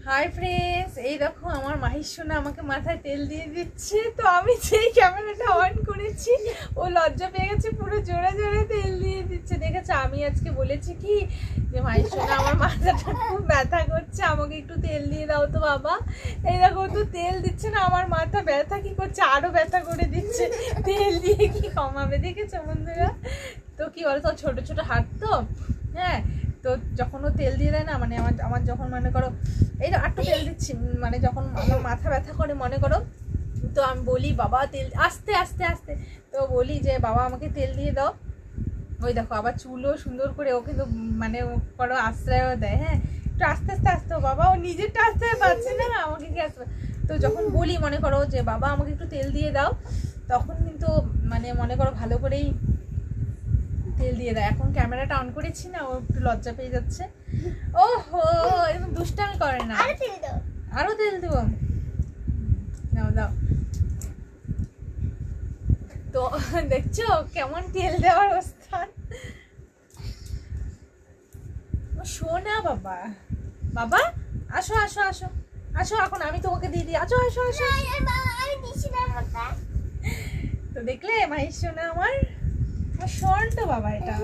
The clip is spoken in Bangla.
হাই ফ্রেন্ডস, এই দেখো আমার মাহির সোনা আমাকে মাথায় তেল দিয়ে দিচ্ছে। তো আমি যেই ক্যামেরাটা অন করেছি ও লজ্জা পেয়ে গেছে, পুরো জোরে জোরে তেল দিয়ে দিচ্ছে। দেখেছো, আমি আজকে বলেছি কি যে মাহির সোনা আমার মাথাটা খুব ব্যথা করছে, আমাকে একটু তেল দিয়ে দাও তো বাবা। এই দেখো তো তেল দিচ্ছে না, আমার মাথা ব্যথা কি করছে, আরো ব্যথা করে দিচ্ছে। তেল দিয়ে কি কমাবে, দেখেছো বন্ধুরা? তো কি বলতো, ছোট ছোট হাত তো, হ্যাঁ। তো যখন ও তেল দিয়ে দেয় না, মানে আমার যখন মনে করো এই একটু তেল দিচ্ছি, মানে যখন আমার মাথা ব্যথা করে মনে করো, তো আমি বলি বাবা তেল, আস্তে আস্তে আস্তে, তো বলি যে বাবা আমাকে তেল দিয়ে দাও। ওই দেখো আবার চুলও সুন্দর করে ও কিন্তু মানে করো আশ্রয়ও দেয়। হ্যাঁ, একটু আস্তে আস্তে আসতে, বাবা ও নিজেরটা আসতে পারছে না, আমাকে কি আসবে। তো যখন বলি মনে করো যে বাবা আমাকে একটু তেল দিয়ে দাও, তখন কিন্তু মানে মনে করো ভালো করেই তেল দিয়ে দেয়। এখন ক্যামেরাটা অন করেছি না, ও একটু লজ্জা পেয়ে যাচ্ছে। ওহো, এরকম দুষ্টামি করে না। আরো তেল দেবো, দাও দাও। তো দেখছো কেমন তেল দেওয়ার অবস্থা। শোনা বাবা, বাবা আসো আসো আসো আসো, এখন আমি তোমাকে দিয়ে দিই, আসো আসো আসো। তো দেখলে মাহির সোনা আমার শোন তো বাবা, এটা